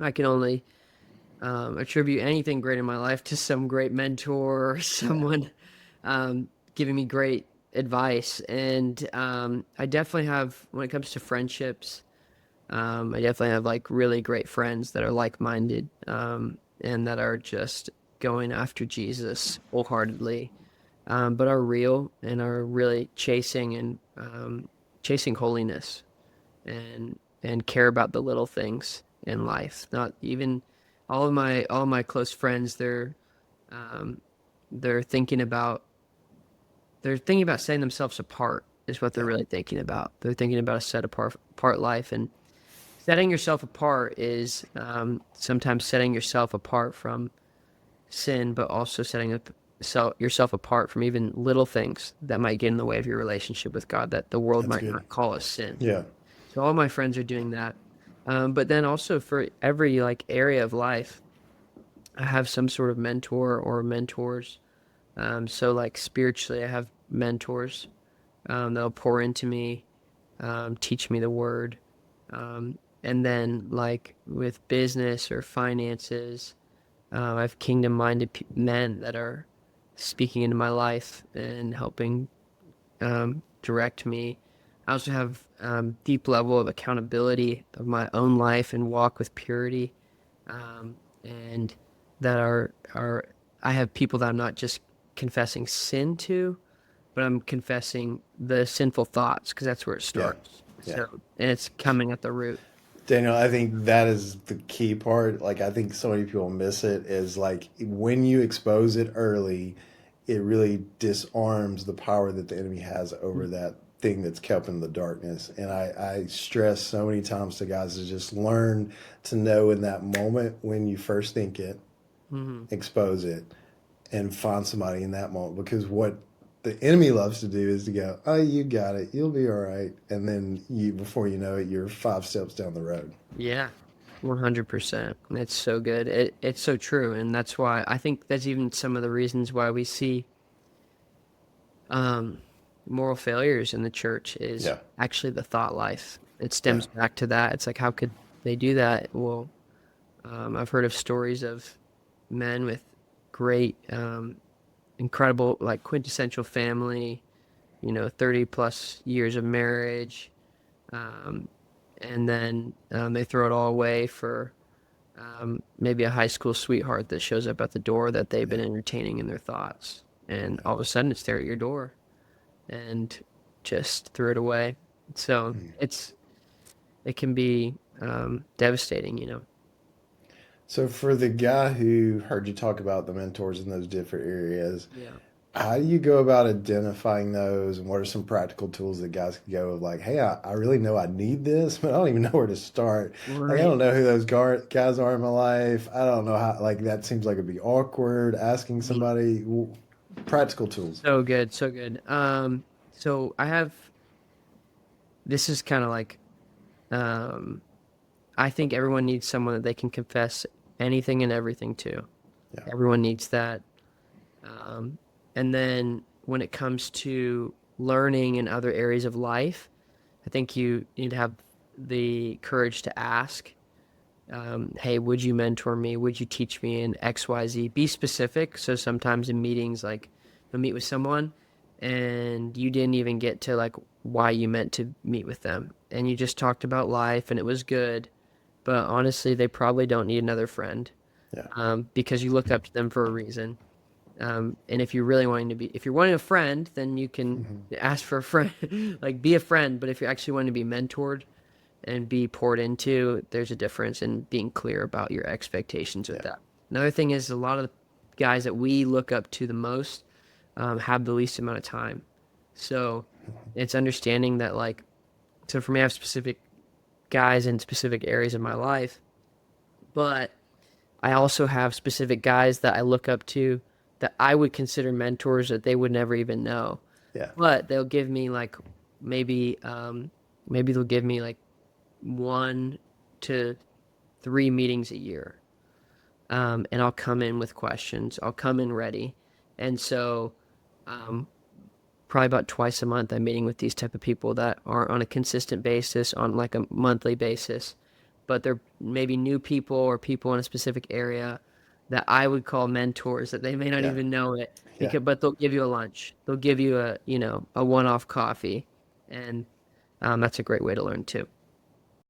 I can only attribute anything great in my life to some great mentor or Yeah. someone giving me great advice. And I definitely have, when it comes to friendships, I definitely have like really great friends that are like-minded, and that are just going after Jesus wholeheartedly, but are real and are really chasing holiness and care about the little things in life. Not even all of my close friends, um, they're thinking about they're thinking about setting themselves apart is what they're Yeah. really thinking about. They're thinking about a set apart life, and setting yourself apart is sometimes setting yourself apart from sin, but also yourself apart from even little things that might get in the way of your relationship with God that the world That's might good. not call a sin. Yeah. So all my friends are doing that. But then also for every like area of life, I have some sort of mentor or mentors. So like spiritually, I have mentors that'll pour into me, teach me the word. And then like with business or finances, I have kingdom-minded men that are speaking into my life and helping direct me. I also have deep level of accountability of my own life and walk with purity, and that are I have people that I'm not just confessing sin to, but I'm confessing the sinful thoughts because that's where it Yeah. starts. Yeah. So, and it's coming at the root. Daniel, I think that is the key part. Like, I think so many people miss it is like when you expose it early, it really disarms the power that the enemy has over that thing that's kept in the darkness. And I stress so many times to guys to just learn to know in that moment when you first think it, Mm-hmm. expose it, and find somebody in that moment. Because what the enemy loves to do is to go, "Oh, you got it, you'll be all right," and then you, before you know it, you're 5 steps down the road. Yeah, 100%. It's so good. It's so true, and that's why I think that's even some of the reasons why we see um, moral failures in the church is Yeah, actually the thought life. It yeah, stems back to that. It's like, how could they do that? Well, I've heard of stories of men with great, incredible, like quintessential family, 30 plus years of marriage, um, and then they throw it all away for maybe a high school sweetheart that shows up at the door that they've been yeah, entertaining in their thoughts. And yeah. all of a sudden it's there at your door and just threw it away. So Mm. it can be devastating. So for the guy who heard you talk about the mentors in those different areas, Yeah. how do you go about identifying those, and what are some practical tools that guys can go of like, hey, I really know I need this, but I don't even know where to start. Like, I Right. don't know who those guys are in my life. I don't know how, like, that seems like it'd be awkward asking Mhm. somebody. Practical tools. So good, so good. So this is kind of like, um, I think everyone needs someone that they can confess anything and everything to. Yeah. Everyone needs that. Um, and then when it comes to learning in other areas of life, I think you need to have the courage to ask, hey, would you mentor me? Would you teach me in XYZ? Be specific. So sometimes in meetings, like you'll meet with someone and you didn't even get to like why you meant to meet with them. And you just talked about life and it was good. But honestly, they probably don't need another friend, Yeah. because you looked up to them for a reason. And if you're wanting a friend, then you can Hmm. ask for a friend, like be a friend. But if you're actually wanting to be mentored and be poured into, there's a difference in being clear about your expectations with Yeah. that. Another thing is a lot of the guys that we look up to the most have the least amount of time. So it's understanding that, like, so for me, I have specific guys in specific areas of my life, but I also have specific guys that I look up to that I would consider mentors that they would never even know. Yeah. But they'll give me like maybe maybe they'll give me like 1 to 3 meetings a year. And I'll come in with questions. I'll come in ready. And so um probably about twice a month I'm meeting with these type of people that are on a consistent basis, on like a monthly basis, but they're maybe new people or people in a specific area that I would call mentors that they may not Yeah. even know it Yeah. because but they'll give you a lunch. They'll give you a, you know, a one-off coffee and that's a great way to learn too.